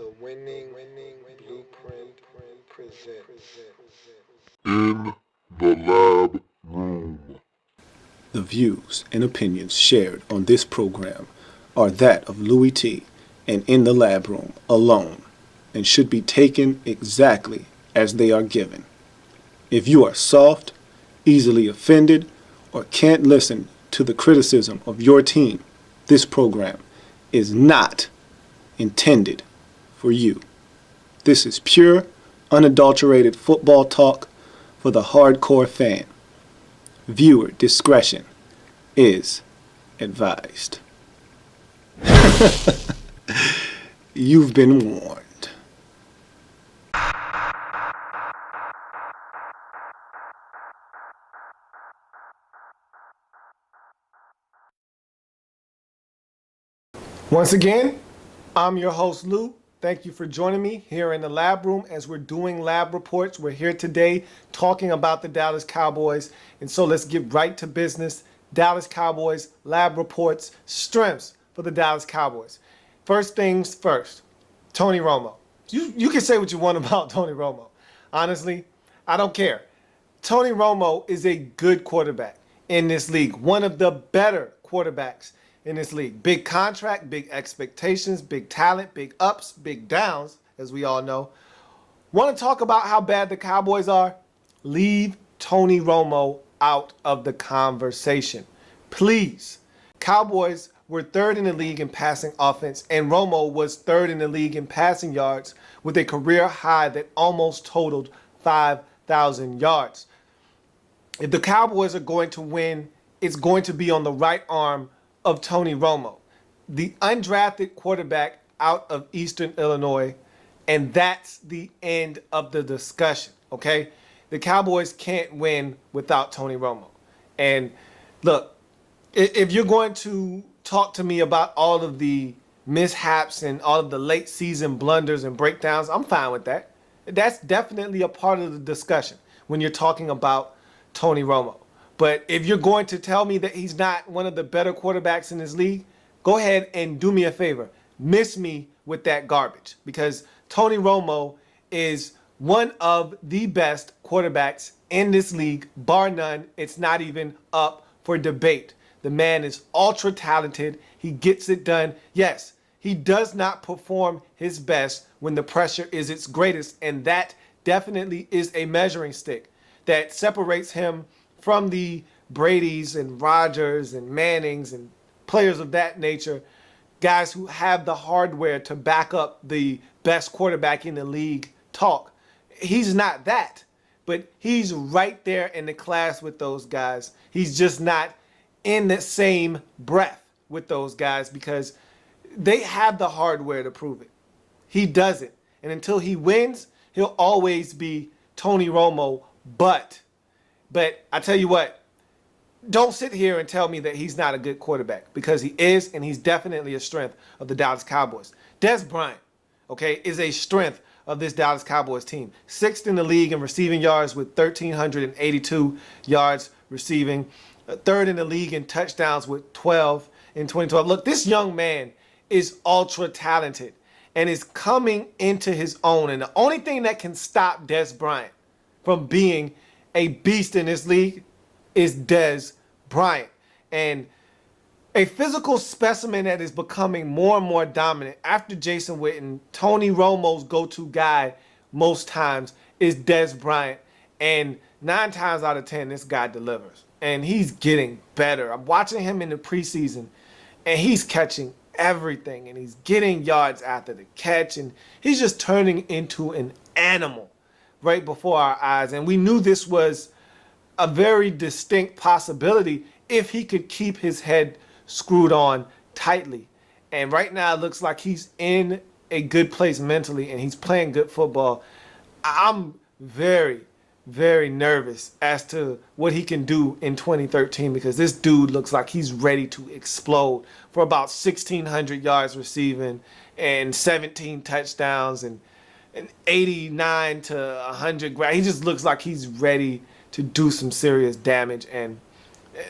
The winning blueprint presents. In the lab room. The views and opinions shared on this program are that of Louis T. and In the Lab Room alone and should be taken exactly as they are given. If you are soft, easily offended, or can't listen to the criticism of your team, this program is not intended for you. This is pure, unadulterated football talk for the hardcore fan. Viewer discretion is advised. You've been warned. Once again, I'm your host, Lou. Thank you for joining me here in the lab room as we're doing lab reports. We're here today talking about the Dallas Cowboys. And so let's get right to business. Dallas Cowboys lab reports, strengths for the Dallas Cowboys. First things first, Tony Romo. You can say what you want about Tony Romo. Honestly, I don't care. Tony Romo is a good quarterback in this league, one of the better quarterbacks in this league. Big contract, big expectations, big talent, big ups, big downs, as we all know. Want to talk about how bad the Cowboys are? Leave Tony Romo out of the conversation. Please. Cowboys were third in the league in passing offense, and Romo was third in the league in passing yards with a career high that almost totaled 5,000 yards. If the Cowboys are going to win, it's going to be on the right arm of Tony Romo, the undrafted quarterback out of Eastern Illinois, and that's the end of the discussion, okay? The Cowboys can't win without Tony Romo. And look, if you're going to talk to me about all of the mishaps and all of the late season blunders and breakdowns, I'm fine with that. That's definitely a part of the discussion when you're talking about Tony Romo. But if you're going to tell me that he's not one of the better quarterbacks in this league, go ahead and do me a favor. Miss me with that garbage, because Tony Romo is one of the best quarterbacks in this league, bar none. It's not even up for debate. The man is ultra talented. He gets it done. Yes, he does not perform his best when the pressure is its greatest, and that definitely is a measuring stick that separates him from the Bradys and Rodgers and Mannings and players of that nature, guys who have the hardware to back up the best quarterback in the league talk. He's not that, but he's right there in the class with those guys. He's just not in the same breath with those guys because they have the hardware to prove it. He doesn't. And until he wins, he'll always be Tony Romo, but I tell you what, don't sit here and tell me that he's not a good quarterback, because he is, and he's definitely a strength of the Dallas Cowboys. Des Bryant, okay, is a strength of this Dallas Cowboys team. Sixth in the league in receiving yards with 1,382 yards receiving. Third in the league in touchdowns with 12 in 2012. Look, this young man is ultra talented and is coming into his own. And the only thing that can stop Des Bryant from being a beast in this league is Des Bryant. And a physical specimen that is becoming more and more dominant after Jason Witten. Tony Romo's go-to guy most times is Des Bryant. And 9 times out of 10, this guy delivers. And he's getting better. I'm watching him in the preseason, and he's catching everything. And he's getting yards after the catch. And he's just turning into an animal right before our eyes. And we knew this was a very distinct possibility if he could keep his head screwed on tightly. And right now it looks like he's in a good place mentally and he's playing good football. I'm very, very nervous as to what he can do in 2013, because this dude looks like he's ready to explode for about 1,600 yards receiving and 17 touchdowns and 89 to 100. He just looks like he's ready to do some serious damage, and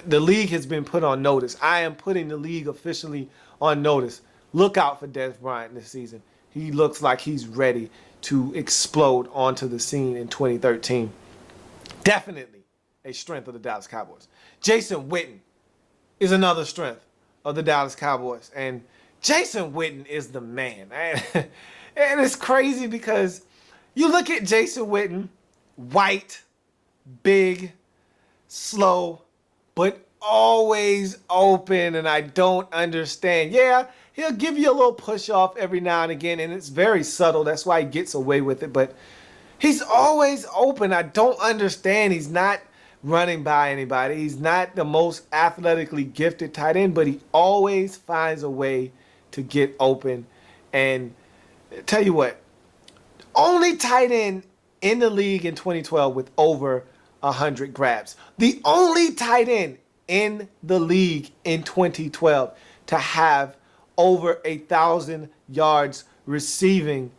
the league has been put on notice. I am putting the league officially on notice. Look out for Des Bryant this season. he looks like he's ready to explode onto the scene in 2013. Definitely a strength of the Dallas Cowboys. Jason Witten is another strength of the Dallas Cowboys. And Jason Witten is the man. And it's crazy because you look at Jason Witten, white, big, slow, but always open, and I don't understand. Yeah, he'll give you a little push off every now and again, and it's very subtle. That's why he gets away with it, but he's always open. I don't understand. He's not running by anybody. He's not the most athletically gifted tight end, but he always finds a way to get open. And tell you what, only tight end in the league in 2012 with over 100 grabs. The only tight end in the league in 2012 to have over 1,000 yards receiving.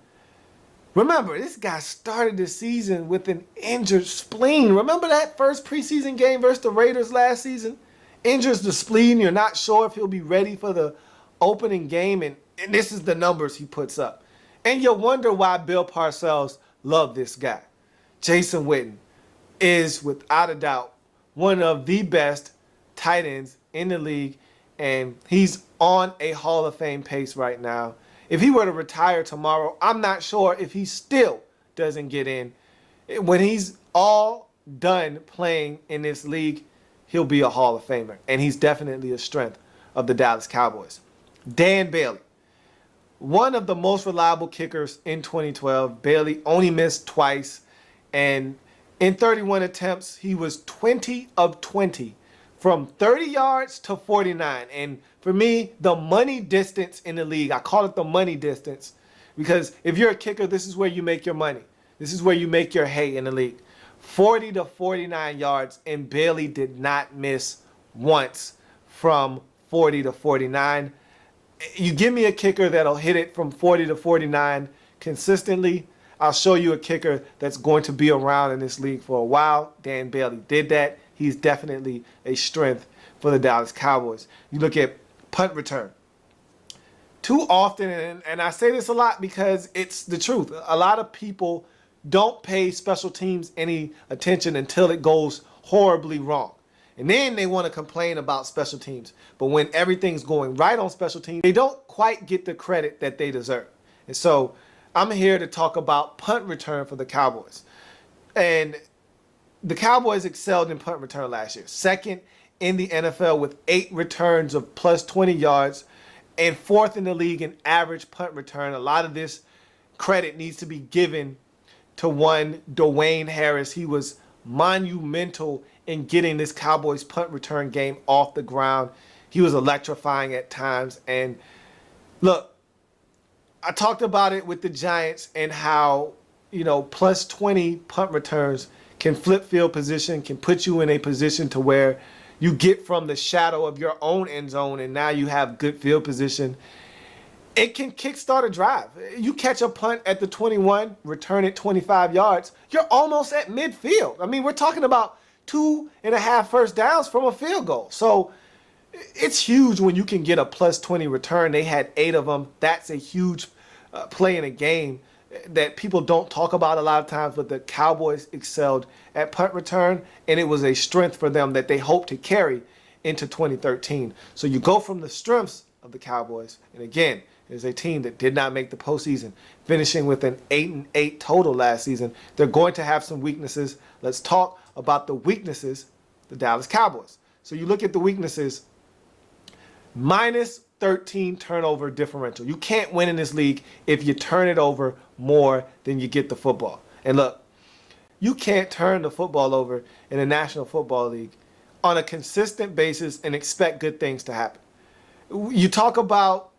Remember, this guy started the season with an injured spleen. Remember that first preseason game versus the Raiders last season? Injures the spleen. You're not sure if he'll be ready for the opening game. And this is the numbers he puts up. And you wonder why Bill Parcells loved this guy. Jason Witten is, without a doubt, one of the best tight ends in the league. And he's on a Hall of Fame pace right now. If he were to retire tomorrow, I'm not sure if he still doesn't get in. When he's all done playing in this league, he'll be a Hall of Famer. And he's definitely a strength of the Dallas Cowboys. Dan Bailey, one of the most reliable kickers in 2012. Bailey only missed twice. And in 31 attempts, he was 20 of 20 from 30 yards to 49. And for me, the money distance in the league, I call it the money distance because if you're a kicker, this is where you make your money. This is where you make your hay in the league. 40 to 49 yards, and Bailey did not miss once from 40 to 49. You give me a kicker that'll hit it from 40 to 49 consistently, I'll show you a kicker that's going to be around in this league for a while. Dan Bailey did that. He's definitely a strength for the Dallas Cowboys. You look at punt return. Too often, and I say this a lot because it's the truth, a lot of people don't pay special teams any attention until it goes horribly wrong. And then they want to complain about special teams. But when everything's going right on special teams, they don't quite get the credit that they deserve. And so I'm here to talk about punt return for the Cowboys. And the Cowboys excelled in punt return last year. Second in the NFL with 8 returns of plus 20 yards and 4th in the league in average punt return. A lot of this credit needs to be given to one Dwayne Harris. He was monumental in getting this Cowboys punt return game off the ground. He was electrifying at times. And look, I talked about it with the Giants and how, plus 20 punt returns can flip field position, can put you in a position to where you get from the shadow of your own end zone and now you have good field position. It can kickstart a drive. You catch a punt at the 21, return it 25 yards, you're almost at midfield. I mean, we're talking about 2.5 first downs from a field goal. So it's huge when you can get a plus 20 return. They had 8 of them. That's a huge play in a game that people don't talk about a lot of times, but the Cowboys excelled at punt return, and it was a strength for them that they hope to carry into 2013. So you go from the strengths of the Cowboys, and again, there's a team that did not make the postseason, finishing with an 8-8 total last season. They're going to have some weaknesses. Let's talk about the weaknesses, the Dallas Cowboys. So you look at the weaknesses, minus 13 turnover differential. You can't win in this league if you turn it over more than you get the football. And look, you can't turn the football over in the National Football League on a consistent basis and expect good things to happen. You talk about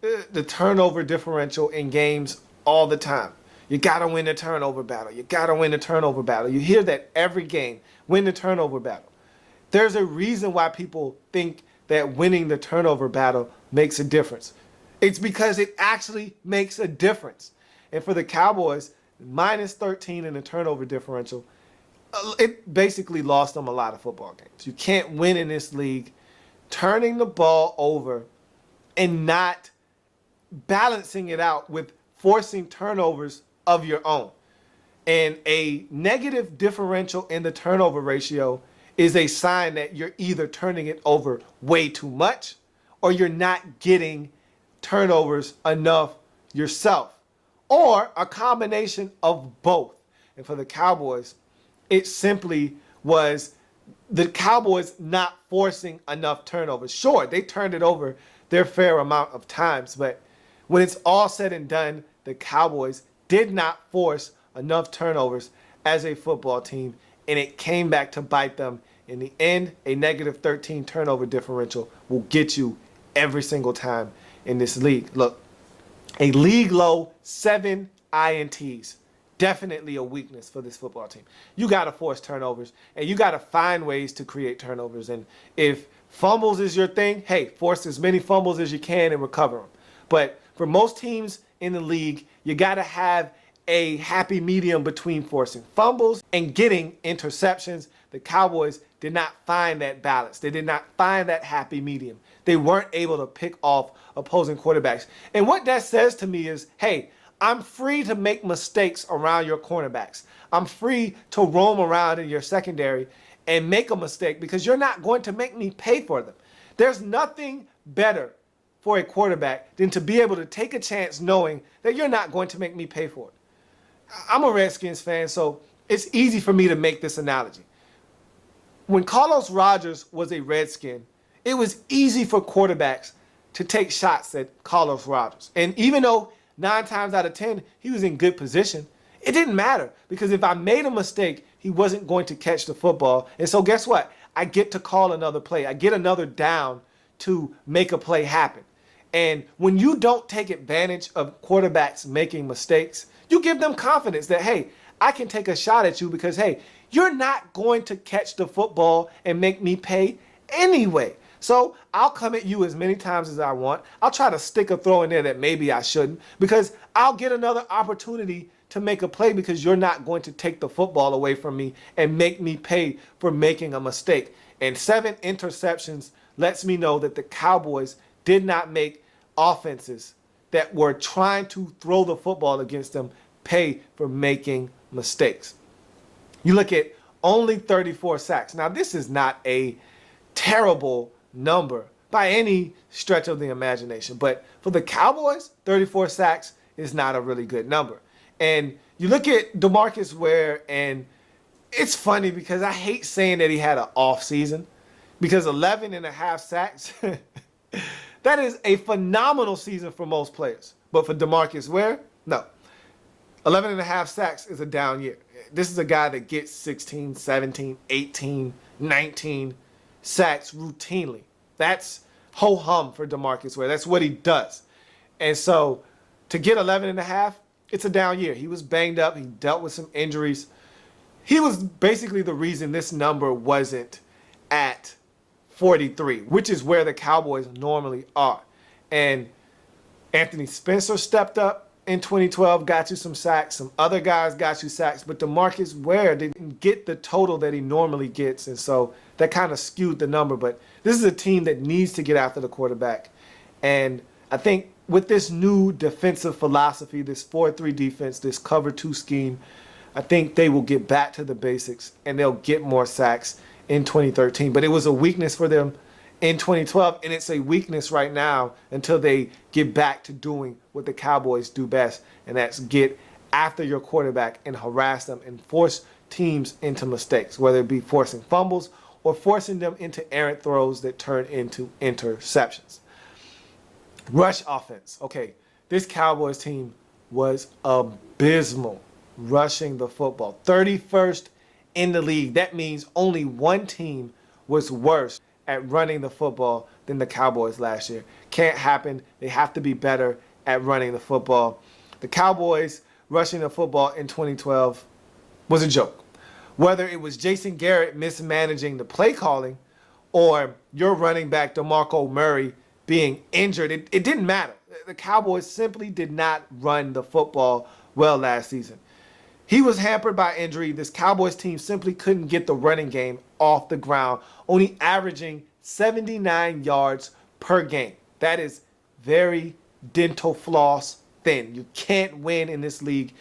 the turnover differential in games all the time. You got to win the turnover battle. You got to win the turnover battle. You hear that every game, win the turnover battle. There's a reason why people think that winning the turnover battle makes a difference. It's because it actually makes a difference. And for the Cowboys, minus 13 in the turnover differential, it basically lost them a lot of football games. You can't win in this league turning the ball over and not balancing it out with forcing turnovers of your own. And a negative differential in the turnover ratio is a sign that you're either turning it over way too much or you're not getting turnovers enough yourself, or a combination of both. And for the Cowboys, it simply was the Cowboys not forcing enough turnovers. Sure, they turned it over their fair amount of times, but when it's all said and done, the Cowboys did not force enough turnovers as a football team, and it came back to bite them. In the end, a negative 13 turnover differential will get you every single time in this league. Look, a league low 7 INTs. Definitely a weakness for this football team. You got to force turnovers, and you got to find ways to create turnovers. And if fumbles is your thing, hey, force as many fumbles as you can and recover them. But for most teams in the league, you got to have a happy medium between forcing fumbles and getting interceptions. The Cowboys did not find that balance. They did not find that happy medium. They weren't able to pick off opposing quarterbacks. And what that says to me is, hey, I'm free to make mistakes around your cornerbacks. I'm free to roam around in your secondary and make a mistake because you're not going to make me pay for them. There's nothing better for a quarterback than to be able to take a chance knowing that you're not going to make me pay for it. I'm a Redskins fan, so it's easy for me to make this analogy. When Carlos Rogers was a Redskin, it was easy for quarterbacks to take shots at Carlos Rogers. And even though 9 times out of 10, he was in good position, it didn't matter because if I made a mistake, he wasn't going to catch the football. And so guess what? I get to call another play. I get another down to make a play happen. And when you don't take advantage of quarterbacks making mistakes, you give them confidence that, hey, I can take a shot at you because, hey, you're not going to catch the football and make me pay anyway. So I'll come at you as many times as I want. I'll try to stick a throw in there that maybe I shouldn't because I'll get another opportunity to make a play because you're not going to take the football away from me and make me pay for making a mistake. And 7 interceptions lets me know that the Cowboys did not make offenses that were trying to throw the football against them pay for making mistakes. You look at only 34 sacks. Now, this is not a terrible number by any stretch of the imagination, but for the Cowboys, 34 sacks is not a really good number. And you look at DeMarcus Ware, and it's funny because I hate saying that he had an off season because 11 and a half sacks, that is a phenomenal season for most players. But for DeMarcus Ware, no. 11 and a half sacks is a down year. This is a guy that gets 16, 17, 18, 19 sacks routinely. That's ho-hum for DeMarcus Ware. That's what he does. And so to get 11 and a half, it's a down year. He was banged up. He dealt with some injuries. He was basically the reason this number wasn't at 43, which is where the Cowboys normally are. And Anthony Spencer stepped up in 2012, got you some sacks. Some other guys got you sacks, but DeMarcus Ware didn't get the total that he normally gets, and so that kind of skewed the number. But this is a team that needs to get after the quarterback. And I think with this new defensive philosophy, this 4-3 defense, this cover 2 scheme, I think they will get back to the basics and they'll get more sacks in 2013. But it was a weakness for them in 2012, and it's a weakness right now until they get back to doing what the Cowboys do best, and that's get after your quarterback and harass them and force teams into mistakes, whether it be forcing fumbles or forcing them into errant throws that turn into interceptions. Rush offense. Okay, this Cowboys team was abysmal rushing the football. 31st in the league. That means only one team was worse at running the football than the Cowboys last year. Can't happen. They have to be better at running the football. The Cowboys rushing the football in 2012 was a joke. Whether it was Jason Garrett mismanaging the play calling or your running back DeMarco Murray being injured, it didn't matter. The Cowboys simply did not run the football well last season. He was hampered by injury. This Cowboys team simply couldn't get the running game off the ground, only averaging 79 yards per game. That is very dental floss thin. You can't win in this league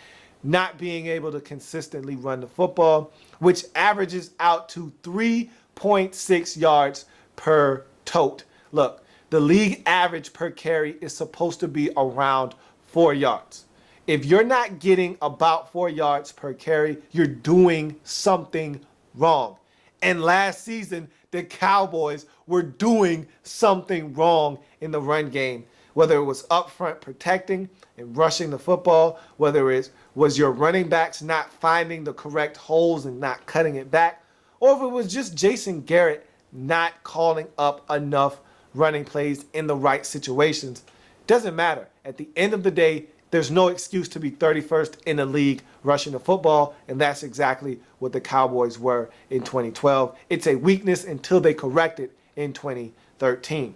not being able to consistently run the football, which averages out to 3.6 yards per tote. Look, the league average per carry is supposed to be around 4 yards. If you're not getting about 4 yards per carry, you're doing something wrong. And last season, the Cowboys were doing something wrong in the run game, whether it was up front protecting and rushing the football, whether it was your running backs not finding the correct holes and not cutting it back, or if it was just Jason Garrett not calling up enough running plays in the right situations. Doesn't matter. At the end of the day, there's no excuse to be 31st in the league rushing the football, and that's exactly what the Cowboys were in 2012. It's a weakness until they correct it in 2013.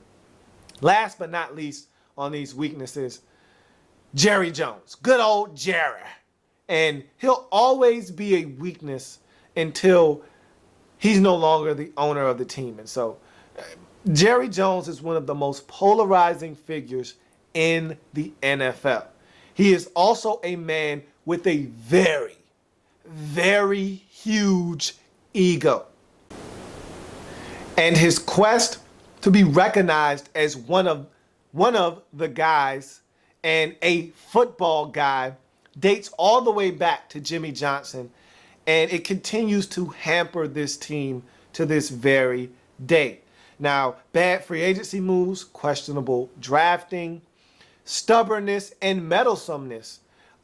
Last but not least on these weaknesses, Jerry Jones. Good old Jerry. And he'll always be a weakness until he's no longer the owner of the team. And so Jerry Jones is one of the most polarizing figures in the NFL. He is also a man with a very, very huge ego. And his quest to be recognized as one of the guys and a football guy dates all the way back to Jimmy Johnson, and it continues to hamper this team to this very day. Now, bad free agency moves, questionable drafting, stubbornness, and meddlesomeness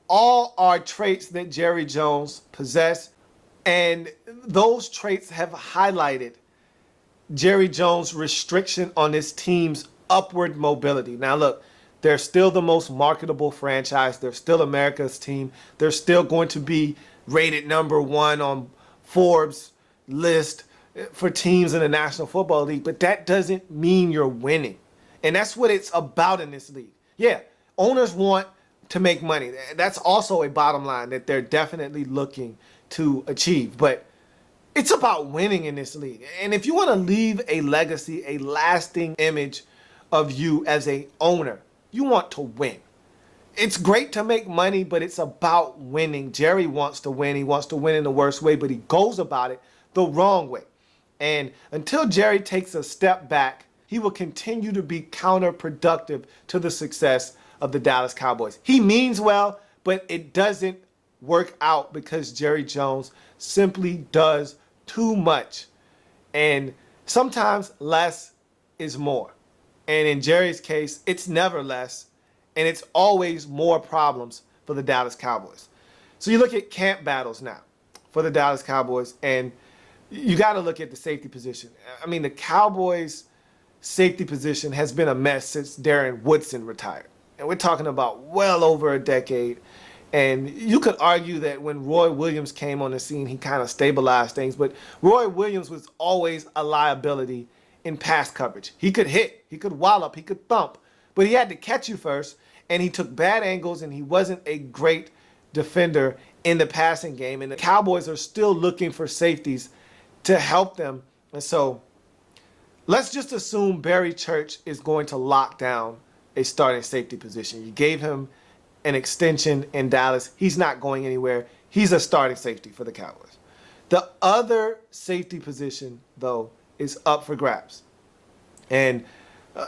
all are traits that Jerry Jones possessed, and those traits have highlighted Jerry Jones' restriction on his team's upward mobility. Now look, they're still the most marketable franchise. They're still America's team. They're still going to be rated number one on Forbes' list for teams in the National Football League, but that doesn't mean you're winning. And that's what it's about in this league. Yeah, owners want to make money. That's also a bottom line that they're definitely looking to achieve. But it's about winning in this league. And if you want to leave a legacy, a lasting image of you as a owner, you want to win. It's great to make money, but it's about winning. Jerry wants to win. He wants to win in the worst way, but he goes about it the wrong way. And until Jerry takes a step back, he will continue to be counterproductive to the success of the Dallas Cowboys. He means well, but it doesn't work out because Jerry Jones simply does too much. And sometimes less is more. And in Jerry's case, it's never less, and it's always more problems for the Dallas Cowboys. So you look at camp battles now for the Dallas Cowboys, and you got to look at the safety position. I mean, the Cowboys' safety position has been a mess since Darren Woodson retired. And we're talking about well over a decade. And you could argue that when Roy Williams came on the scene, he kind of stabilized things. But Roy Williams was always a liability in pass coverage. He could hit, he could wallop, he could thump. But he had to catch you first. And he took bad angles, and he wasn't a great defender in the passing game. And the Cowboys are still looking for safeties to help them. And so let's just assume Barry Church is going to lock down a starting safety position. You gave him an extension in Dallas. He's not going anywhere. He's a starting safety for the Cowboys. The other safety position, though, is up for grabs. And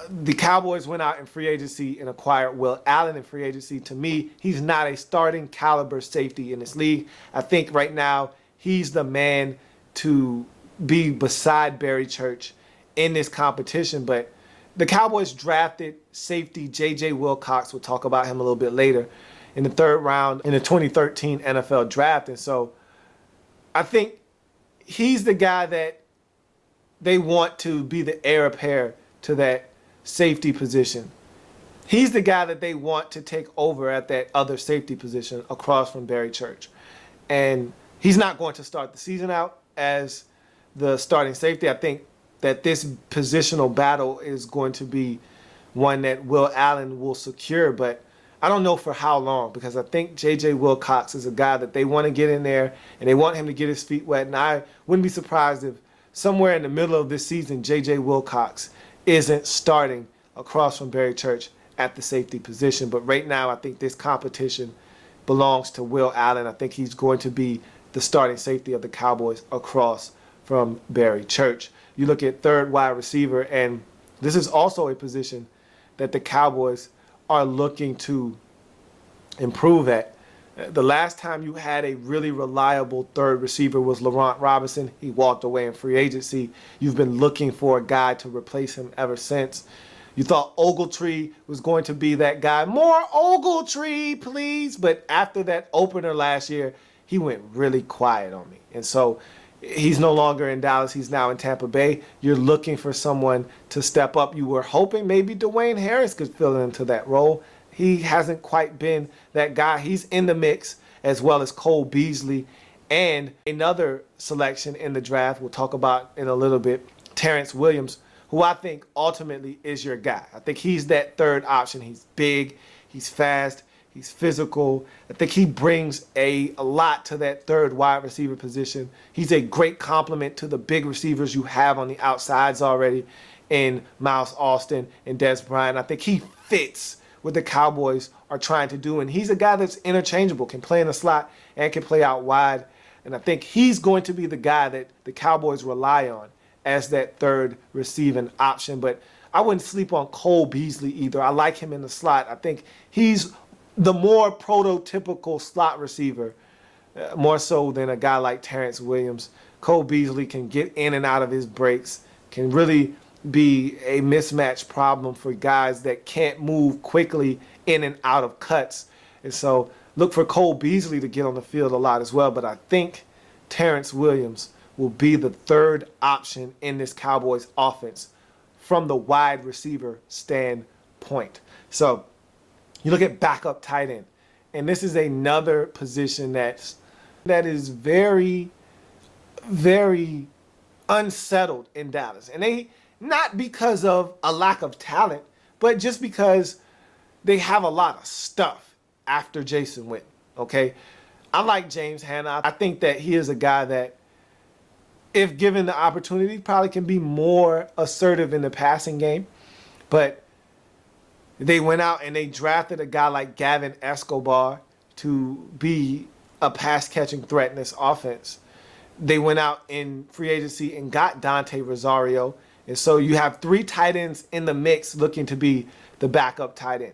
the Cowboys went out in free agency and acquired Will Allen in free agency. To me, he's not a starting caliber safety in this league. I think right now he's the man to be beside Barry Church in this competition. But the Cowboys drafted safety J.J. Wilcox. We'll talk about him a little bit later in the third round in the 2013 NFL draft. And so I think he's the guy that they want to be the heir apparent to that safety position. He's the guy that they want to take over at that other safety position across from Barry Church. And he's not going to start the season out as the starting safety. I think that this positional battle is going to be one that Will Allen will secure, but I don't know for how long, because I think J.J. Wilcox is a guy that they want to get in there and they want him to get his feet wet. And I wouldn't be surprised if somewhere in the middle of this season, J.J. Wilcox isn't starting across from Barry Church at the safety position. But right now, I think this competition belongs to Will Allen. I think he's going to be the starting safety of the Cowboys across from Barry Church. You look at third wide receiver, and this is also a position that the Cowboys are looking to improve at. The last time you had a really reliable third receiver was Laurent Robinson. He walked away in free agency. You've been looking for a guy to replace him ever since. You thought Ogletree was going to be that guy. More Ogletree, please. But after that opener last year, he went really quiet on me. And so he's no longer in Dallas. He's now in Tampa Bay. You're looking for someone to step up. You were hoping maybe Dwayne Harris could fill into that role. He hasn't quite been that guy. He's in the mix, as well as Cole Beasley and another selection in the draft we'll talk about in a little bit, Terrence Williams, who I think ultimately is your guy. I think he's that third option. He's big, he's fast, he's physical. I think he brings a lot to that third wide receiver position. He's a great complement to the big receivers you have on the outsides already in Miles Austin and Des Bryant. I think he fits what the Cowboys are trying to do. And he's a guy that's interchangeable, can play in the slot and can play out wide. And I think he's going to be the guy that the Cowboys rely on as that third receiving option. But I wouldn't sleep on Cole Beasley either. I like him in the slot. I think he's the more prototypical slot receiver, more so than a guy like Terrence Williams. Cole Beasley can get in and out of his breaks, can really be a mismatch problem for guys that can't move quickly in and out of cuts. And so look for Cole Beasley to get on the field a lot as well. But I think Terrence Williams will be the third option in this Cowboys offense from the wide receiver standpoint. So you look at backup tight end, and this is another position that is very, very unsettled in Dallas. And they, not because of a lack of talent, but just because they have a lot of stuff after Jason Witten, okay? I like James Hanna. I think that he is a guy that, if given the opportunity, probably can be more assertive in the passing game. But they went out and they drafted a guy like Gavin Escobar to be a pass-catching threat in this offense. They went out in free agency and got Dante Rosario. And so you have three tight ends in the mix looking to be the backup tight end.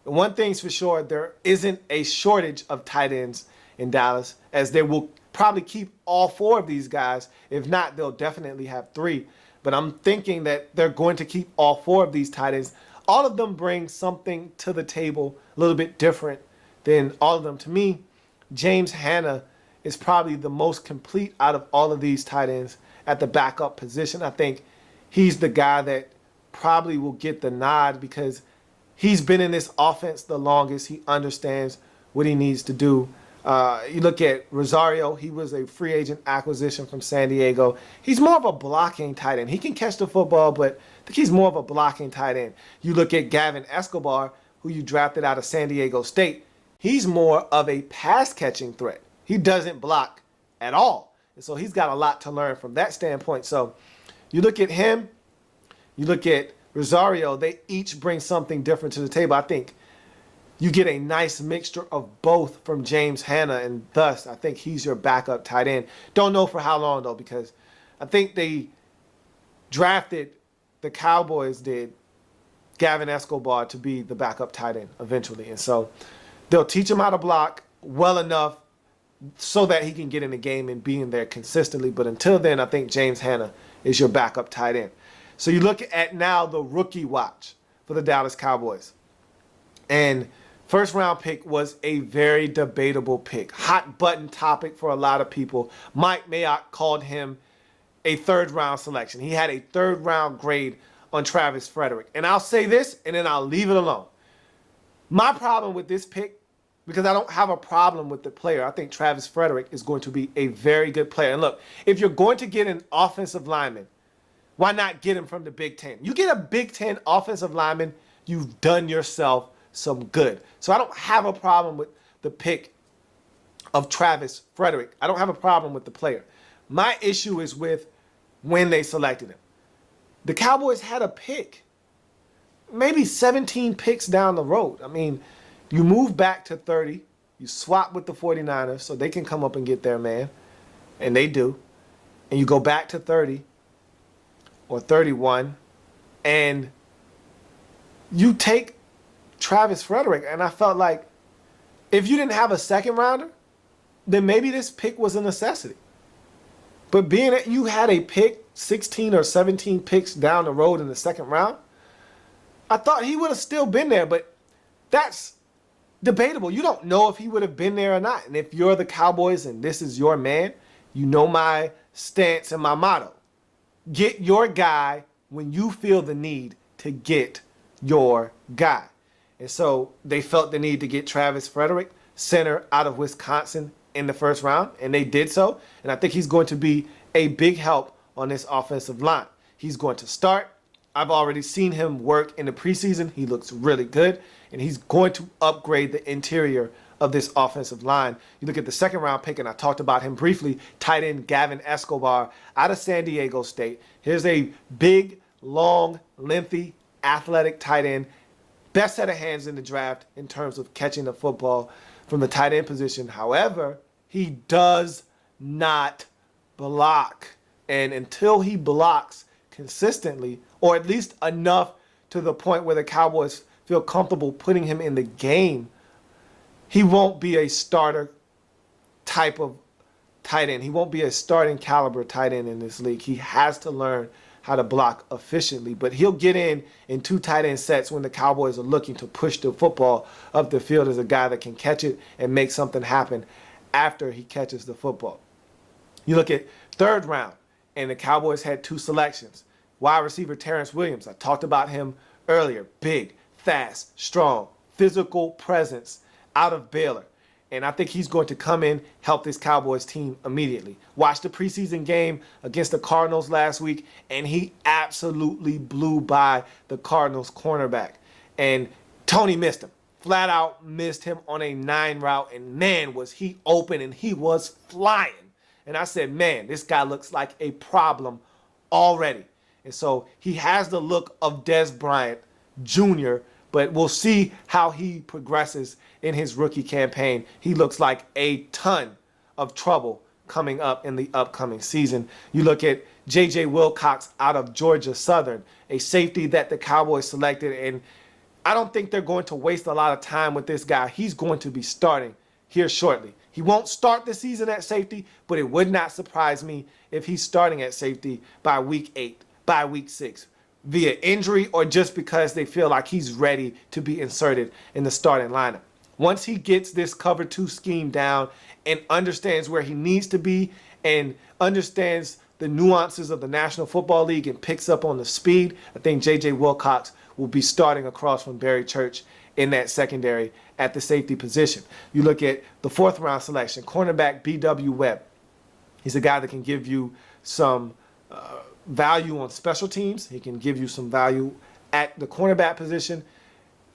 And one thing's for sure, there isn't a shortage of tight ends in Dallas, as they will probably keep all four of these guys. If not, they'll definitely have three. But I'm thinking that they're going to keep all four of these tight ends. All of them bring something to the table a little bit different than all of them. To me, James Hanna is probably the most complete out of all of these tight ends at the backup position. I think he's the guy that probably will get the nod because he's been in this offense the longest. He understands what he needs to do. You look at Rosario, he was a free agent acquisition from San Diego. He's more of a blocking tight end. He can catch the football, but I think he's more of a blocking tight end. You look at Gavin Escobar, who you drafted out of San Diego State. He's more of a pass-catching threat. He doesn't block at all. And so he's got a lot to learn from that standpoint. So you look at him, you look at Rosario, they each bring something different to the table. I think you get a nice mixture of both from James Hanna, and thus I think he's your backup tight end. Don't know for how long, though, because I think they drafted, the Cowboys did, Gavin Escobar to be the backup tight end eventually. And so they'll teach him how to block well enough so that he can get in the game and be in there consistently. But until then, I think James Hanna is your backup tight end. So you look at now the rookie watch for the Dallas Cowboys. And first round pick was a very debatable pick. Hot button topic for a lot of people. Mike Mayock called him a third round selection. He had a third round grade on Travis Frederick. And I'll say this and then I'll leave it alone. My problem with this pick, because I don't have a problem with the player, I think Travis Frederick is going to be a very good player. And look, if you're going to get an offensive lineman, why not get him from the Big Ten? You get a Big Ten offensive lineman, you've done yourself some good. So I don't have a problem with the pick of Travis Frederick. I don't have a problem with the player. My issue is with when they selected him. The Cowboys had a pick maybe 17 picks down the road. I mean, you move back to 30, you swap with the 49ers so they can come up and get their man, and they do. And you go back to 30 or 31, and you take Travis Frederick. And I felt like if you didn't have a second rounder, then maybe this pick was a necessity. But being that you had a pick, 16 or 17 picks down the road in the second round, I thought he would have still been there, but that's debatable. You don't know if he would have been there or not. And if you're the Cowboys and this is your man, you know my stance and my motto. Get your guy when you feel the need to get your guy. And so they felt the need to get Travis Frederick, center out of Wisconsin, in the first round, and they did so. And I think he's going to be a big help on this offensive line. He's going to start. I've already seen him work in the preseason. He looks really good, and he's going to upgrade the interior of this offensive line. You look at the second round pick, and I talked about him briefly, tight end Gavin Escobar out of San Diego State. Here's a big, long, lengthy, athletic tight end. Best set of hands in the draft in terms of catching the football from the tight end position. However, he does not block. And until he blocks consistently, or at least enough to the point where the Cowboys feel comfortable putting him in the game, he won't be a starter type of tight end. He won't be a starting caliber tight end in this league. He has to learn how to block efficiently, but he'll get in two tight end sets when the Cowboys are looking to push the football up the field as a guy that can catch it and make something happen after he catches the football. You look at third round, and the Cowboys had two selections. Wide receiver Terrence Williams, I talked about him earlier. Big, fast, strong, physical presence out of Baylor. And I think he's going to come in, help this Cowboys team immediately. Watched the preseason game against the Cardinals last week, and he absolutely blew by the Cardinals cornerback. And Tony missed him. Flat out missed him on a 9 route, and man, was he open, and he was flying. And I said, man, this guy looks like a problem already. And so he has the look of Des Bryant Jr., but we'll see how he progresses in his rookie campaign. He looks like a ton of trouble coming up in the upcoming season. You look at J.J. Wilcox out of Georgia Southern, a safety that the Cowboys selected, and I don't think they're going to waste a lot of time with this guy. He's going to be starting here shortly. He won't start the season at safety, but it would not surprise me if he's starting at safety by week 8, by week 6, via injury or just because they feel like he's ready to be inserted in the starting lineup. Once he gets this cover 2 scheme down and understands where he needs to be and understands the nuances of the National Football League and picks up on the speed, I think J.J. Wilcox will be starting across from Barry Church in that secondary at the safety position. You look at the 4th round selection, cornerback B.W. Webb. He's a guy that can give you some value on special teams. He can give you some value at the cornerback position.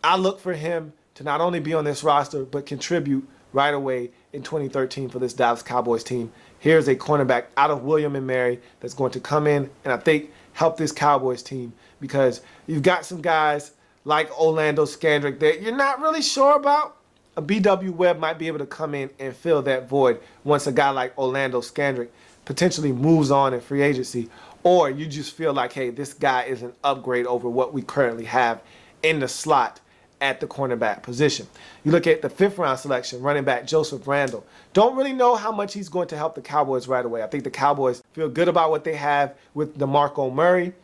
I look for him to not only be on this roster, but contribute right away in 2013 for this Dallas Cowboys team. Here's a cornerback out of William & Mary that's going to come in and I think help this Cowboys team, because you've got some guys like Orlando Scandrick that you're not really sure about. A B.W. Webb might be able to come in and fill that void once a guy like Orlando Scandrick potentially moves on in free agency, or you just feel like, hey, this guy is an upgrade over what we currently have in the slot at the cornerback position. You look at the 5th round selection, running back Joseph Randle. Don't really know how much he's going to help the Cowboys right away. I think the Cowboys feel good about what they have with DeMarco Murray.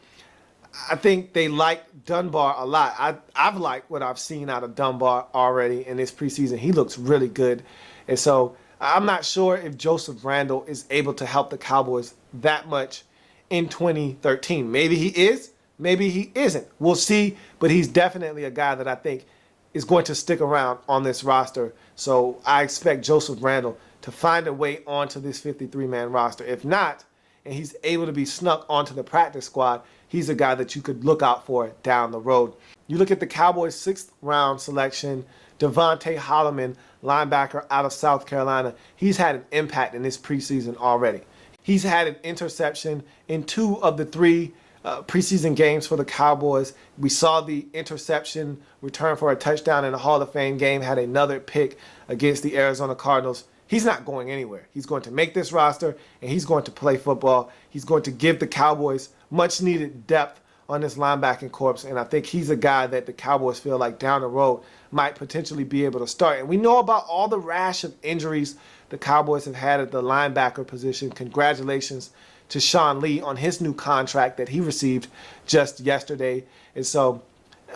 I think they like Dunbar a lot. I've liked what I've seen out of Dunbar already in this preseason. He looks really good. And so I'm not sure if Joseph Randle is able to help the Cowboys that much in 2013. Maybe he is. Maybe he isn't. We'll see, but he's definitely a guy that I think is going to stick around on this roster. So I expect Joseph Randle to find a way onto this 53-man roster. If not, and he's able to be snuck onto the practice squad, he's a guy that you could look out for down the road. You look at the Cowboys' 6th round selection, Devontae Holloman, linebacker out of South Carolina. He's had an impact in this preseason already. He's had an interception in 2 of the 3 preseason games for the Cowboys. We saw the interception return for a touchdown in the Hall of Fame game, had another pick against the Arizona Cardinals. He's not going anywhere. He's going to make this roster, and he's going to play football. He's going to give the Cowboys much needed depth on this linebacking corps, and I think he's a guy that the Cowboys feel like down the road might potentially be able to start. And we know about all the rash of injuries the Cowboys have had at the linebacker position. Congratulations to Sean Lee on his new contract that he received just yesterday. And so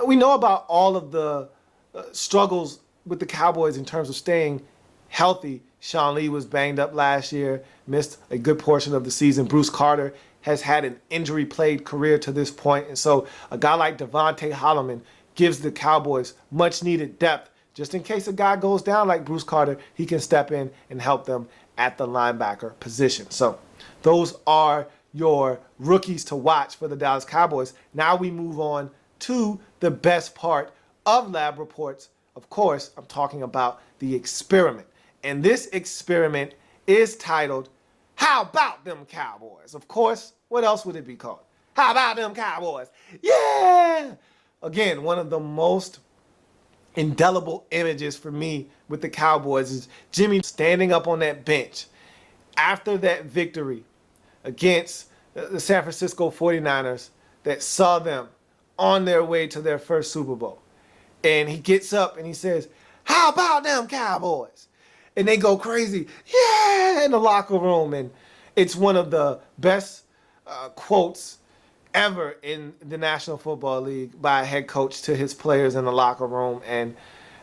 we know about all of the struggles with the Cowboys in terms of staying healthy. Sean Lee was banged up last year, missed a good portion of the season. Bruce Carter has had an injury-plagued career to this point. And so a guy like Devontae Holloman gives the Cowboys much-needed depth. Just in case a guy goes down like Bruce Carter, he can step in and help them at the linebacker position. So those are your rookies to watch for the Dallas Cowboys. Now we move on to the best part of Lab Reports. Of course, I'm talking about the experiment. And this experiment is titled, How About Them Cowboys? Of course, what else would it be called? How About Them Cowboys? Yeah! Again, one of the most indelible images for me with the Cowboys is Jimmy standing up on that bench after that victory against the San Francisco 49ers that saw them on their way to their first Super Bowl. And he gets up and he says, How about them Cowboys? And they go crazy, yeah, in the locker room. And it's one of the best quotes ever in the National Football League by a head coach to his players in the locker room. And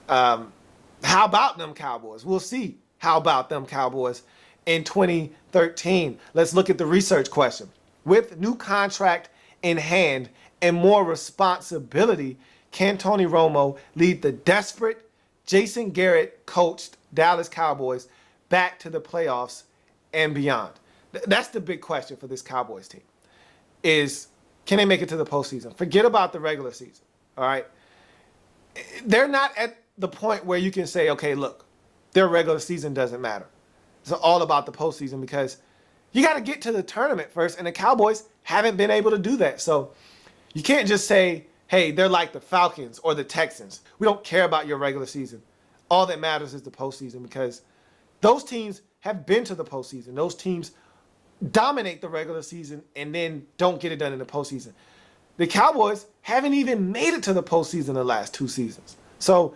how about them Cowboys? We'll see how about them Cowboys in 2013. Let's look at the research question. With new contract in hand and more responsibility, can Tony Romo lead the desperate Jason Garrett coached Dallas Cowboys back to the playoffs and beyond? That's the big question for this Cowboys team, is can they make it to the postseason? Forget about the regular season, all right? They're not at the point where you can say, okay, look, their regular season doesn't matter. It's all about the postseason because you got to get to the tournament first, and the Cowboys haven't been able to do that. So you can't just say, hey, they're like the Falcons or the Texans. We don't care about your regular season. All that matters is the postseason because those teams have been to the postseason. Those teams dominate the regular season and then don't get it done in the postseason. The Cowboys haven't even made it to the postseason the last 2 seasons. So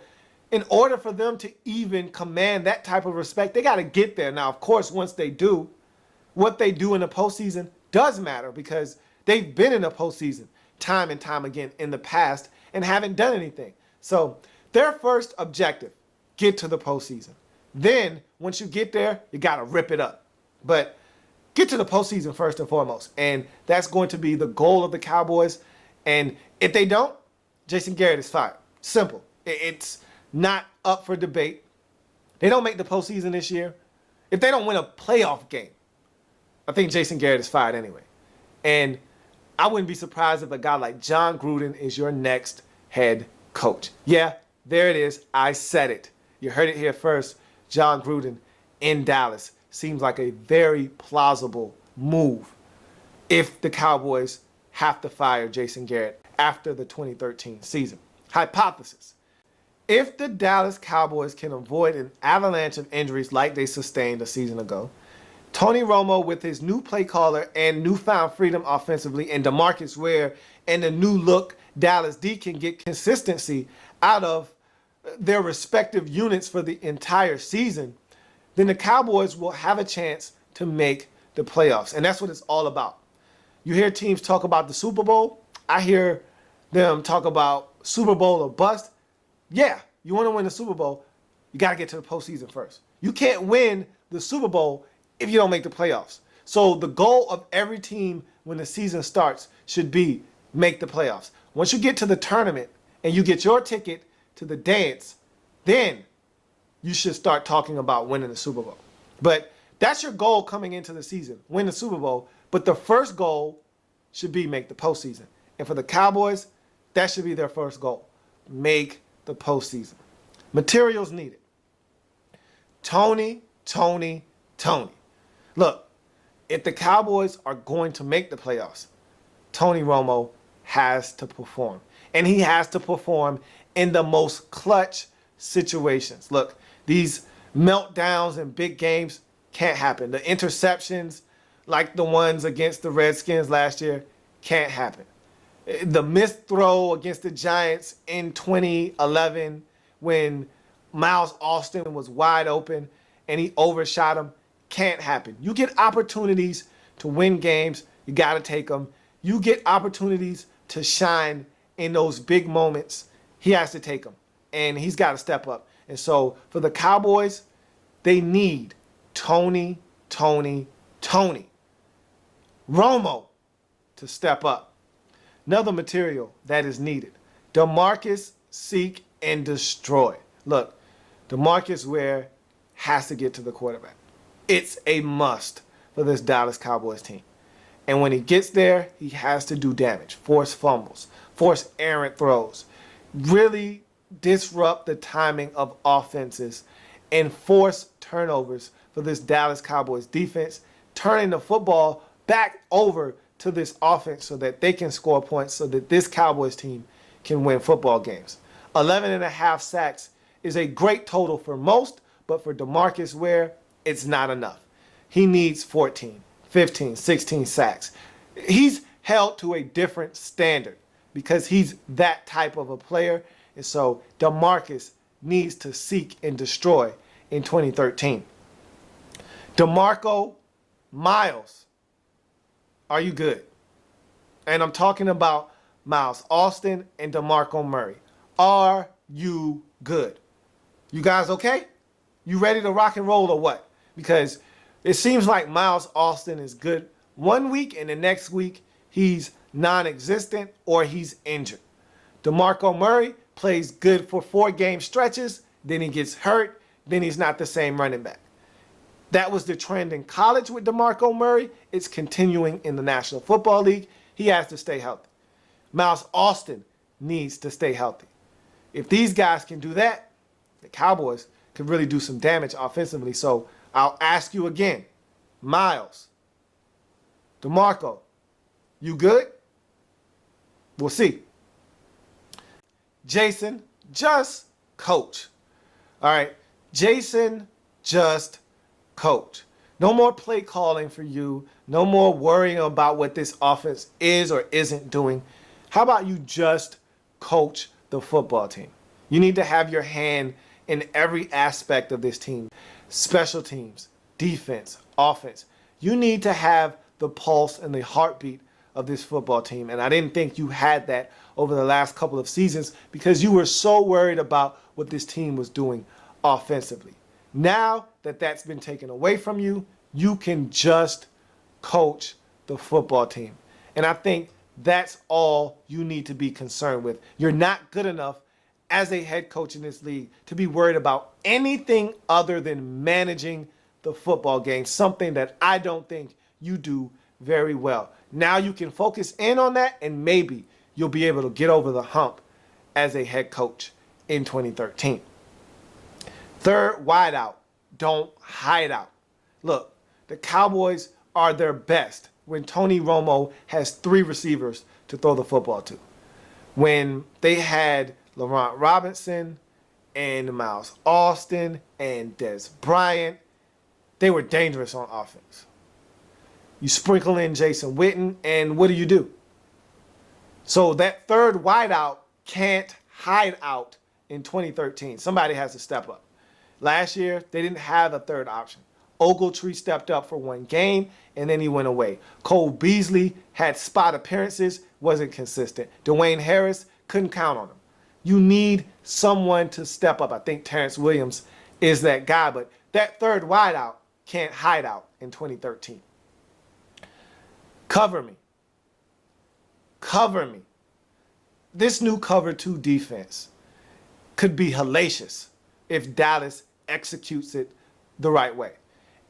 in order for them to even command that type of respect, they got to get there. Now, of course, once they do, what they do in the postseason does matter because they've been in the postseason time and time again in the past and haven't done anything. So their first objective, get to the postseason. Then once you get there, you got to rip it up. But get to the postseason first and foremost. And that's going to be the goal of the Cowboys. And if they don't, Jason Garrett is fired. Simple. It's not up for debate. They don't make the postseason this year. If they don't win a playoff game, I think Jason Garrett is fired anyway. And I wouldn't be surprised if a guy like John Gruden is your next head coach. Yeah, there it is. I said it. You heard it here first. John Gruden in Dallas seems like a very plausible move if the Cowboys have to fire Jason Garrett after the 2013 season. Hypothesis. If the Dallas Cowboys can avoid an avalanche of injuries like they sustained a season ago, Tony Romo, with his new play caller and newfound freedom offensively, and DeMarcus Ware and the new look Dallas D can get consistency out of their respective units for the entire season, then the Cowboys will have a chance to make the playoffs. And that's what it's all about. You hear teams talk about the Super Bowl. I hear them talk about Super Bowl or bust. Yeah, you want to win the Super Bowl, you got to get to the postseason first. You can't win the Super Bowl if you don't make the playoffs. So the goal of every team when the season starts should be make the playoffs. Once you get to the tournament and you get your ticket to the dance, then you should start talking about winning the Super Bowl. But that's your goal coming into the season, win the Super Bowl. But the first goal should be make the postseason. And for the Cowboys, that should be their first goal, make the postseason. Materials needed. Tony. Look, if the Cowboys are going to make the playoffs, Tony Romo has to perform. And he has to perform in the most clutch situations. Look, these meltdowns in big games can't happen. The interceptions, like the ones against the Redskins last year, can't happen. The missed throw against the Giants in 2011 when Miles Austin was wide open and he overshot him, can't happen. You get opportunities to win games, you got to take them. You get opportunities to shine in those big moments, he has to take them. And he's got to step up. And so for the Cowboys, they need Tony Romo to step up. Another material that is needed: DeMarcus, seek, and destroy. Look, DeMarcus Ware has to get to the quarterback. It's a must for this Dallas Cowboys team. And when he gets there, he has to do damage, force fumbles, force errant throws, really disrupt the timing of offenses, and force turnovers for this Dallas Cowboys defense, turning the football back over to this offense so that they can score points, so that this Cowboys team can win football games. 11.5 sacks is a great total for most, but for DeMarcus Ware, it's not enough. He needs 14, 15, 16 sacks. He's held to a different standard because he's that type of a player. And so DeMarcus needs to seek and destroy in 2013. DeMarco Miles, are you good? And I'm talking about Miles Austin and DeMarco Murray. Are you good? You guys okay? You ready to rock and roll or what? Because it seems like Miles Austin is good one week and the next week he's non-existent or he's injured. DeMarco Murray plays good for 4-game stretches, then he gets hurt, then he's not the same running back. That was the trend in college with DeMarco Murray. It's continuing in the National Football League. He has to stay healthy. Miles Austin needs to stay healthy. If these guys can do that, the Cowboys could really do some damage offensively. So I'll ask you again, Miles, DeMarco, you good? We'll see. Jason, just coach. All right, Jason, just coach. No more play calling for you. No more worrying about what this offense is or isn't doing. How about you just coach the football team? You need to have your hand in every aspect of this team. Special teams, defense, offense. You need to have the pulse and the heartbeat of this football team. And I didn't think you had that over the last couple of seasons because you were so worried about what this team was doing offensively. Now that that's been taken away from you, you can just coach the football team. And I think that's all you need to be concerned with. You're not good enough as a head coach in this league to be worried about anything other than managing the football game, something that I don't think you do very well. Now you can focus in on that and maybe you'll be able to get over the hump as a head coach in 2013. Third wideout, don't hide out. Look, the Cowboys are their best when Tony Romo has 3 receivers to throw the football to. When they had Laurent Robinson and Miles Austin and Des Bryant, they were dangerous on offense. You sprinkle in Jason Witten, and what do? So that third wideout can't hide out in 2013. Somebody has to step up. Last year, they didn't have a third option. Ogletree stepped up for 1 game, and then he went away. Cole Beasley had spot appearances, wasn't consistent. Dwayne Harris, couldn't count on him. You need someone to step up. I think Terrence Williams is that guy, but that third wideout can't hide out in 2013. Cover me. Cover me. This new cover 2 defense could be hellacious if Dallas executes it the right way.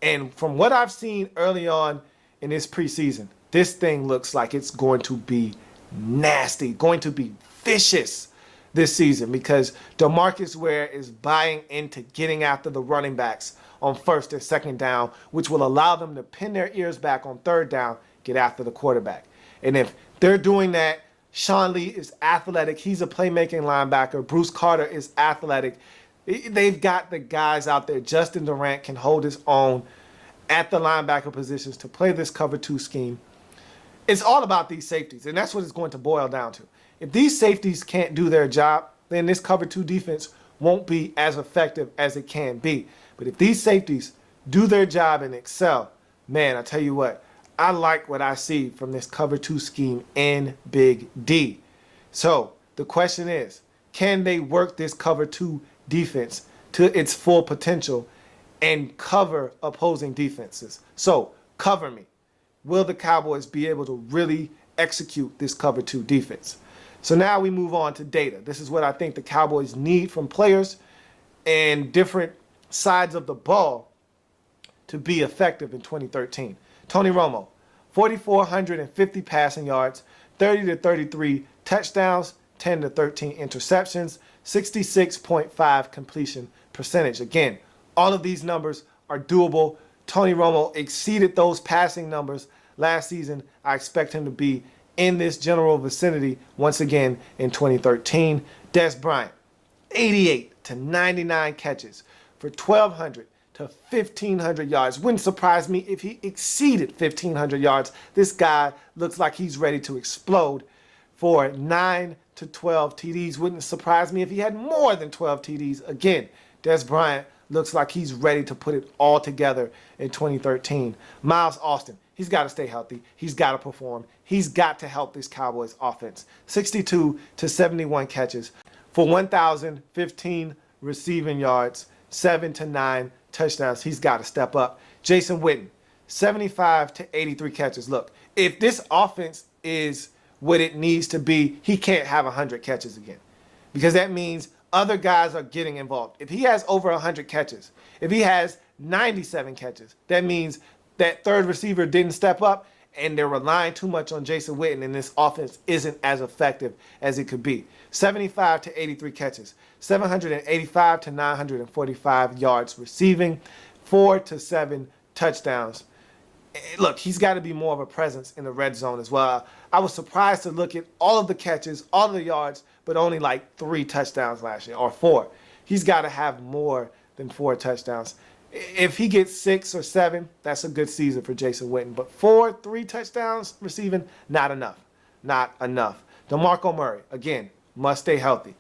And from what I've seen early on in this preseason, this thing looks like it's going to be nasty, going to be vicious this season because DeMarcus Ware is buying into getting after the running backs on first and second down, which will allow them to pin their ears back on third down, get after the quarterback. And if They're doing that. Sean Lee is athletic. He's a playmaking linebacker. Bruce Carter is athletic. They've got the guys out there. Justin Durant can hold his own at the linebacker positions to play this cover two scheme. It's all about these safeties, and that's what it's going to boil down to. If these safeties can't do their job, then this cover two defense won't be as effective as it can be. But if these safeties do their job and excel, man, I tell you what, I like what I see from this cover two scheme in Big D. So the question is, can they work this cover two defense to its full potential and cover opposing defenses? So cover me. Will the Cowboys be able to really execute this cover two defense? So now we move on to data. This is what I think the Cowboys need from players and different sides of the ball to be effective in 2013. Tony Romo, 4,450 passing yards, 30 to 33 touchdowns, 10 to 13 interceptions, 66.5 completion percentage. Again, all of these numbers are doable. Tony Romo exceeded those passing numbers last season. I expect him to be in this general vicinity once again in 2013. Des Bryant, 88 to 99 catches for 1,200 to 1,500 yards. Wouldn't surprise me if he exceeded 1,500 yards. This guy looks like he's ready to explode for 9 to 12 TDs. Wouldn't surprise me if he had more than 12 TDs. Again, Des Bryant looks like he's ready to put it all together in 2013. Miles Austin, he's got to stay healthy. He's got to perform. He's got to help this Cowboys offense. 62 to 71 catches for 1,015 receiving yards, 7 to 9 touchdowns. He's got to step up. Jason Witten, 75 to 83 catches. Look, if this offense is what it needs to be, he can't have 100 catches again, because that means other guys are getting involved. If he has over 100 catches, if he has 97 catches, that means that third receiver didn't step up and they're relying too much on Jason Witten, and this offense isn't as effective as it could be. 75 to 83 catches, 785 to 945 yards receiving, 4 to 7 touchdowns. Look, he's got to be more of a presence in the red zone as well. I was surprised to look at all of the catches, all of the yards, but only like 3 touchdowns last year, or 4. He's got to have more than 4 touchdowns. If he gets 6 or 7, that's a good season for Jason Witten. But 3 touchdowns receiving, not enough. Not enough. DeMarco Murray, again, must stay healthy.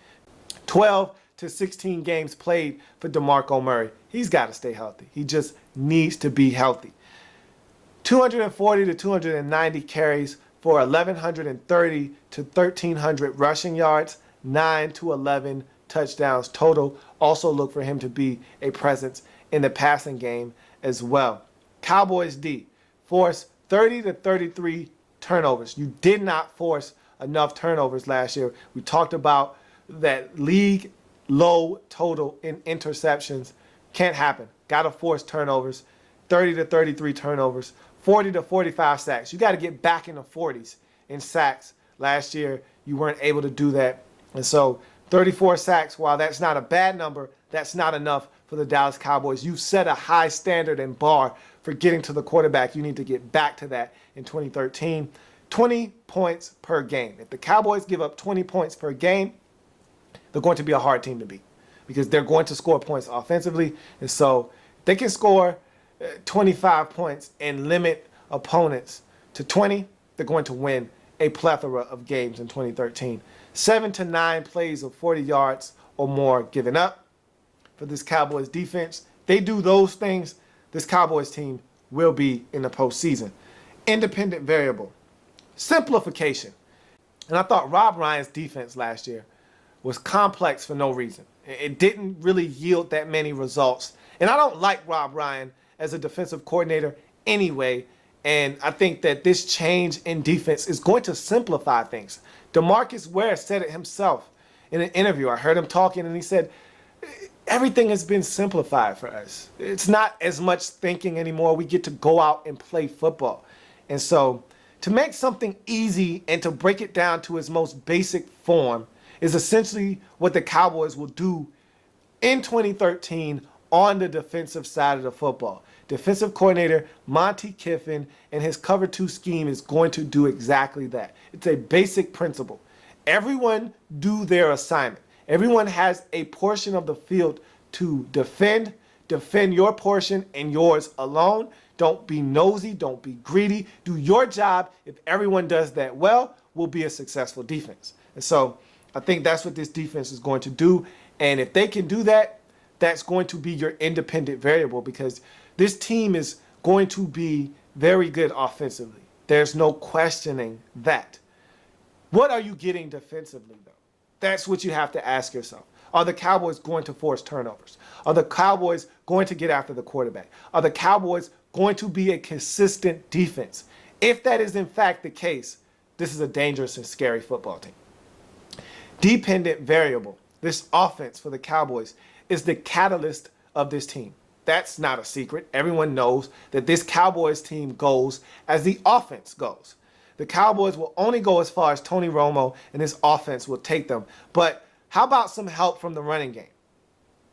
12 to 16 games played for DeMarco Murray. He's got to stay healthy. He just needs to be healthy. 240 to 290 carries for 1,130 to 1,300 rushing yards, 9 to 11 touchdowns total. Also look for him to be a presence in the passing game as well. Cowboys D, forced 30 to 33 turnovers. You did not force enough turnovers last year. We talked about that league low total in interceptions. Can't happen. Got to force turnovers. 30 to 33 turnovers. 40 to 45 sacks. You got to get back in the 40s in sacks. Last year, you weren't able to do that. And so 34 sacks, while that's not a bad number, that's not enough for the Dallas Cowboys. You've set a high standard and bar for getting to the quarterback. You need to get back to that in 2013. 20 points per game. If the Cowboys give up 20 points per game, they're going to be a hard team to beat, because they're going to score points offensively. And so they can score 25 points and limit opponents to 20, they're going to win a plethora of games in 2013. 7 to 9 plays of 40 yards or more given up for this Cowboys defense. They do those things, this Cowboys team will be in the postseason. Independent variable. Simplification. And I thought Rob Ryan's defense last year was complex for no reason. It didn't really yield that many results. And I don't like Rob Ryan as a defensive coordinator anyway. And I think that this change in defense is going to simplify things. DeMarcus Ware said it himself in an interview. I heard him talking, and he said, everything has been simplified for us. It's not as much thinking anymore. We get to go out and play football. And so to make something easy and to break it down to its most basic form is essentially what the Cowboys will do in 2013 on the defensive side of the football. Defensive coordinator Monty Kiffin and his cover two scheme is going to do exactly that. It's a basic principle. Everyone do their assignment. Everyone has a portion of the field to defend. Defend your portion and yours alone. Don't be nosy. Don't be greedy. Do your job. If everyone does that well, we'll be a successful defense. And so I think that's what this defense is going to do. And if they can do that, that's going to be your independent variable, because this team is going to be very good offensively. There's no questioning that. What are you getting defensively, though? That's what you have to ask yourself. Are the Cowboys going to force turnovers? Are the Cowboys going to get after the quarterback? Are the Cowboys going to be a consistent defense? If that is in fact the case, this is a dangerous and scary football team. Dependent variable. This offense for the Cowboys is the catalyst of this team. That's not a secret. Everyone knows that this Cowboys team goes as the offense goes. The Cowboys will only go as far as Tony Romo and his offense will take them. But how about some help from the running game?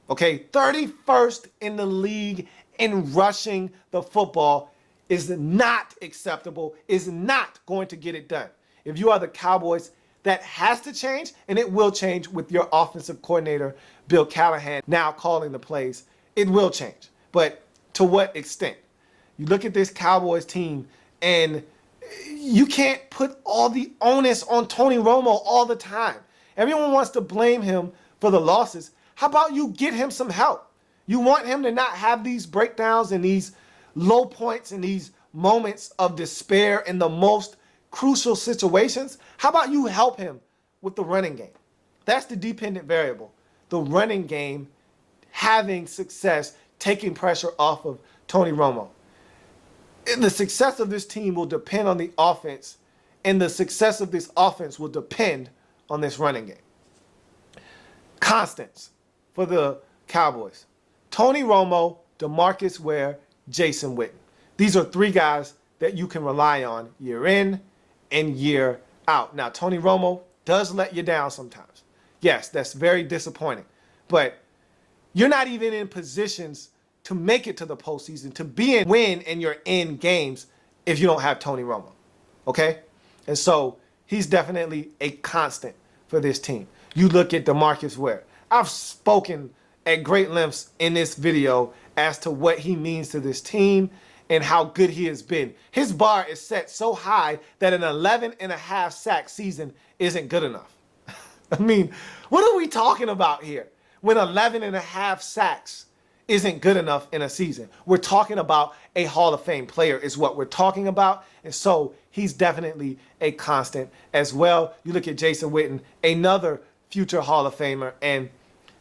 Okay, 31st in the league in rushing the football is not acceptable, is not going to get it done. If you are the Cowboys, that has to change, and it will change with your offensive coordinator, Bill Callahan, now calling the plays. It will change. But to what extent? You look at this Cowboys team, and you can't put all the onus on Tony Romo all the time. Everyone wants to blame him for the losses. How about you get him some help? You want him to not have these breakdowns and these low points and these moments of despair in the most crucial situations. How about you help him with the running game? That's the dependent variable. The running game having success, taking pressure off of Tony Romo. And the success of this team will depend on the offense, and the success of this offense will depend on this running game. Constants for the Cowboys: Tony Romo, DeMarcus Ware, Jason Witten. These are three guys that you can rely on year in and year out. Now, Tony Romo does let you down sometimes. Yes, that's very disappointing. But you're not even in positions to make it to the postseason, to win and you're in games if you don't have Tony Romo. Okay? And so he's definitely a constant for this team. You look at DeMarcus Ware. I've spoken at great lengths in this video as to what he means to this team and how good he has been. His bar is set so high that an 11.5 sack season isn't good enough. I mean, what are we talking about here when 11.5 sacks isn't good enough in a season? We're talking about a Hall of Fame player is what we're talking about. And so he's definitely a constant as well. You look at Jason Witten, another future Hall of Famer, and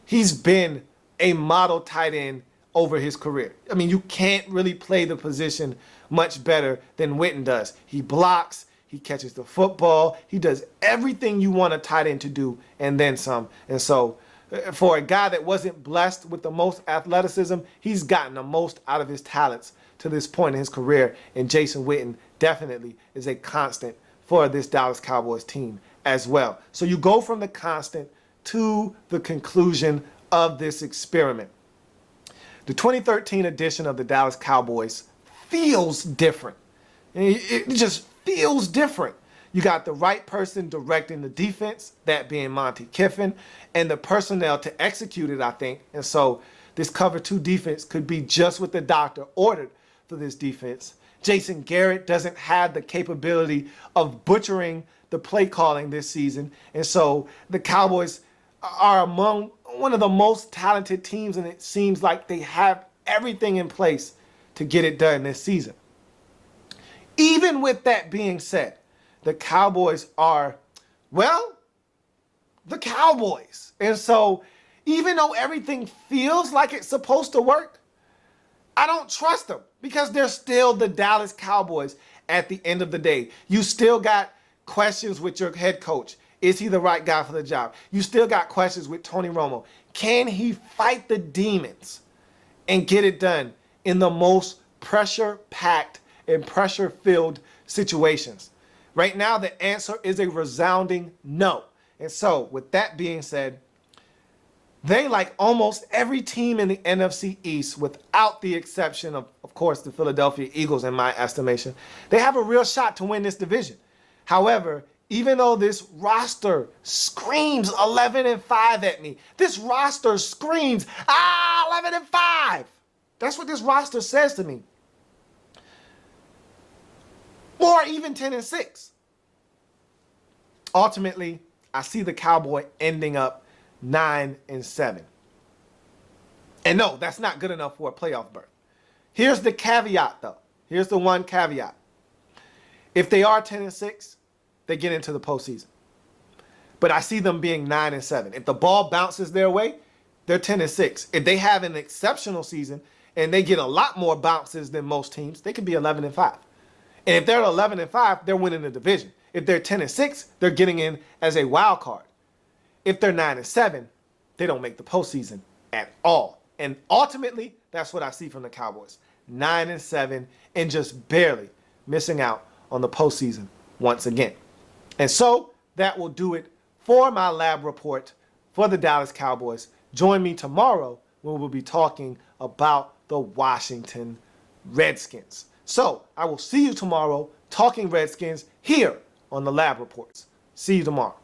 he's been a model tight end over his career. I mean, you can't really play the position much better than Witten does. He blocks, he catches the football, he does everything you want a tight end to do and then some. And so for a guy that wasn't blessed with the most athleticism, he's gotten the most out of his talents to this point in his career. And Jason Witten definitely is a constant for this Dallas Cowboys team as well. So you go from the constant to the conclusion of this experiment. The 2013 edition of the Dallas Cowboys feels different. It just feels different. You got the right person directing the defense, that being Monty Kiffin, and the personnel to execute it, I think. And so this cover two defense could be just what the doctor ordered for this defense. Jason Garrett doesn't have the capability of butchering the play calling this season. And so the Cowboys are among one of the most talented teams, and it seems like they have everything in place to get it done this season. Even with that being said, the Cowboys are, well, the Cowboys. And so even though everything feels like it's supposed to work, I don't trust them because they're still the Dallas Cowboys at the end of the day. You still got questions with your head coach. Is he the right guy for the job? You still got questions with Tony Romo. Can he fight the demons and get it done in the most pressure-packed and pressure-filled situations? Right now, the answer is a resounding no. And so, with that being said, They, like almost every team in the NFC East, without the exception of course, the Philadelphia Eagles, in my estimation, they have a real shot to win this division. However, even though this roster screams 11-5 at me, this roster screams, 11-5. That's what this roster says to me. Or even 10-6. Ultimately, I see the Cowboy ending up 9-7. And no, that's not good enough for a playoff berth. Here's the caveat, though. Here's the one caveat. If they are 10-6, they get into the postseason. But I see them being 9-7. If the ball bounces their way, they're 10-6. If they have an exceptional season and they get a lot more bounces than most teams, they could be 11-5. And if they're 11-5, they're winning the division. If they're 10-6, they're getting in as a wild card. If they're 9-7, they don't make the postseason at all. And ultimately, that's what I see from the Cowboys. 9-7 and just barely missing out on the postseason once again. And so that will do it for my lab report for the Dallas Cowboys. Join me tomorrow when we'll be talking about the Washington Redskins. So I will see you tomorrow talking Redskins here on the Lab Reports. See you tomorrow.